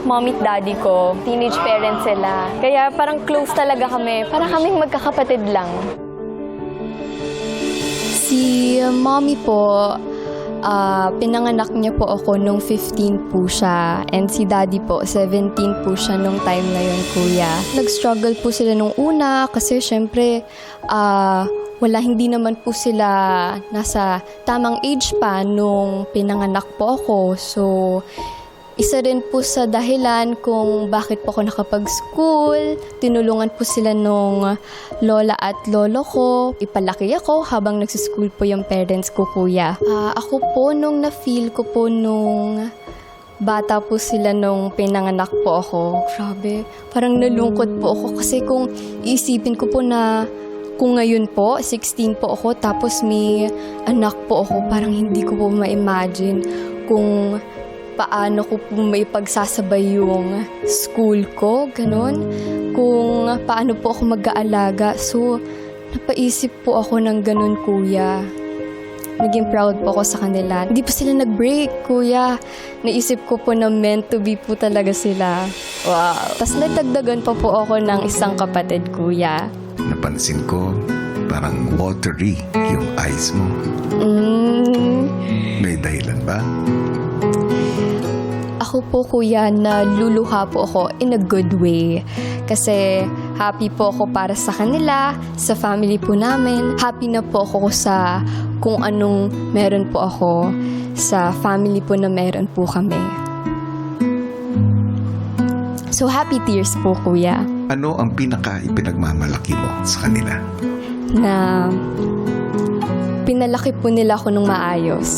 Mommy at daddy ko, teenage parents sila. Kaya parang close talaga kami. Para kaming magkakapatid lang. Si mommy po, pinanganak niya po ako nung 15 po siya. And si daddy po, 17 po siya nung time na yun, kuya. Nag-struggle po sila nung una kasi syempre, hindi naman po sila nasa tamang age pa nung pinanganak po ako. So, isa rin po sa dahilan kung bakit po ako nakapag-school. Tinulungan po sila nung lola at lolo ko. Ipalaki ako habang nagsischool po yung parents ko, kuya. Ako po, nung na-feel ko po nung bata po sila nung pinanganak po ako. Grabe, parang nalungkot po ako kasi kung iisipin ko po na kung ngayon po, 16 po ako, tapos may anak po ako, parang hindi ko po ma-imagine kung paano ko po may pagsasabay yung school ko, ganun. Kung paano po ako mag-aalaga. So, napaisip po ako ng ganun, kuya. Naging proud po ako sa kanila. Hindi po sila nag-break, kuya. Naisip ko po na meant to be po talaga sila. Wow. Tapos natagdagan pa po ako ng isang kapatid, kuya. Napansin ko, parang watery yung eyes mo. May dahilan ba? Ako po, kuya, naluluha po ako in a good way. Kasi happy po ako para sa kanila, sa family po namin. Happy na po ako sa kung anong meron po ako sa family po na meron po kami. So, happy tears po, kuya. Ano ang pinaka-ipinagmamalaki mo sa kanila? Na pinalaki po nila ako ng maayos.